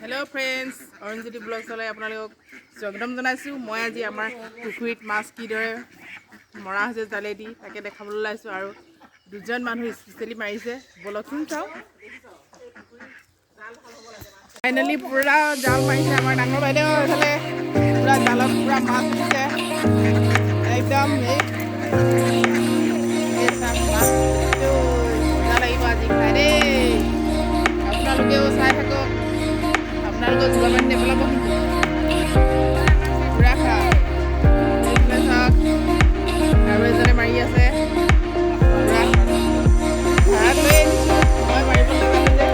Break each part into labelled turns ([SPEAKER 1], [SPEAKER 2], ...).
[SPEAKER 1] Hello friends, Arunjyoti blog চলাই আপোনালোকক স্বাগতম জনাইছোঁ। মই আজি আমাৰ পুখুৰীত মাছ কিদৰে মৰা হৈছে জালেদি তাকে দেখাবলৈ ওলাইছোঁ আৰু দুজন মানুহ স্পেচিয়েলি মাৰিছে। বলকচোন চাওঁ। ফাইনেলি পুৰা জাল মাৰিছে আমাৰ ডাঙৰ বাইদেউ। এইফালে পুৰা জালত পুৰা মাছ দিছে একদম। মজা লাগিব আজি খাই দেই। আপোনালোকেও চাই থাকক। আপোনালোকৰ যোৱা মানে নেপেলাব কিন্তু পুৰা খাওক। এইফালে চাওক আৰু এজনে মাৰি আছে পুৰা। ভাত লৈ আনিছোঁ, মই মাৰিব নাজানো যে।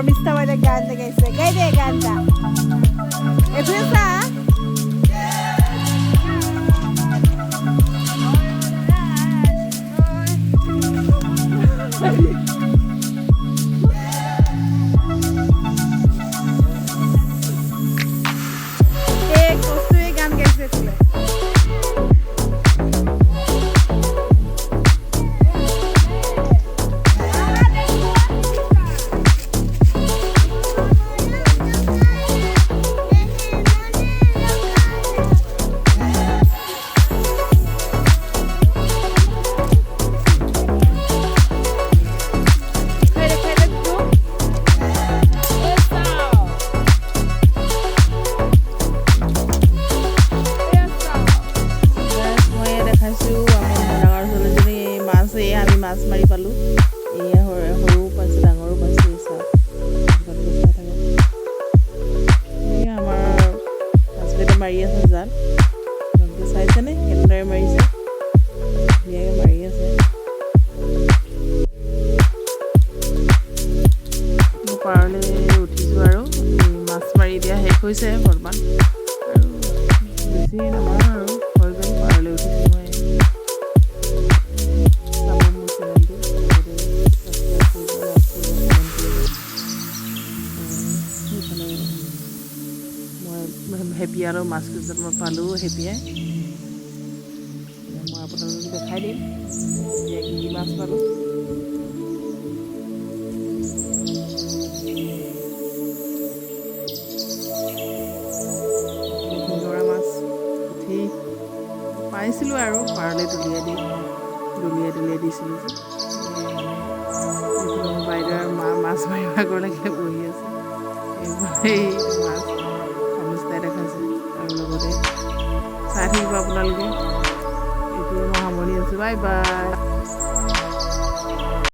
[SPEAKER 1] Mr. Wada ganda guys. Gaya ganda. Itu sa? মাছ মাৰি পালোঁ। এয়া সৰু পাইছোঁ, ডাঙৰো পাইছোঁ। এয়া আমাৰ হাজবেণ্ডে মাৰি আছে জাল। আপোনালোকে চাইছেনে কেনেদৰে মাৰিছে? ধুনীয়াকৈ মাৰি আছে। মই পাৰলৈ উঠিছোঁ আৰু মাছ মাৰি দিয়া শেষ হৈছে বৰ্তমান। আৰু বেছি নামাৰোঁ আৰু হৈ গ'ল পাৰলৈ
[SPEAKER 2] হেপিয়ালৰ মাছ কেইজনমান পালোঁ হেপিয়াই। মই আপোনালোকক দেখাই দিম এতিয়া কি মাছ পালোঁ। শিঙৰা মাছ পুঠি পাইছিলোঁ আৰু পাৰলৈ দলিয়াই দিছিলোঁ যে এইফালে মোৰ বাইদেউৰ মাছ মাৰিব আগলৈকে বহি আছে। এইটো মাছ অনুষ্ঠাই দেখাইছে আৰু লগতে চাই থাকিব আপোনালোকে। এইটোৱে মই সামৰণি আছোঁ। Bye bye.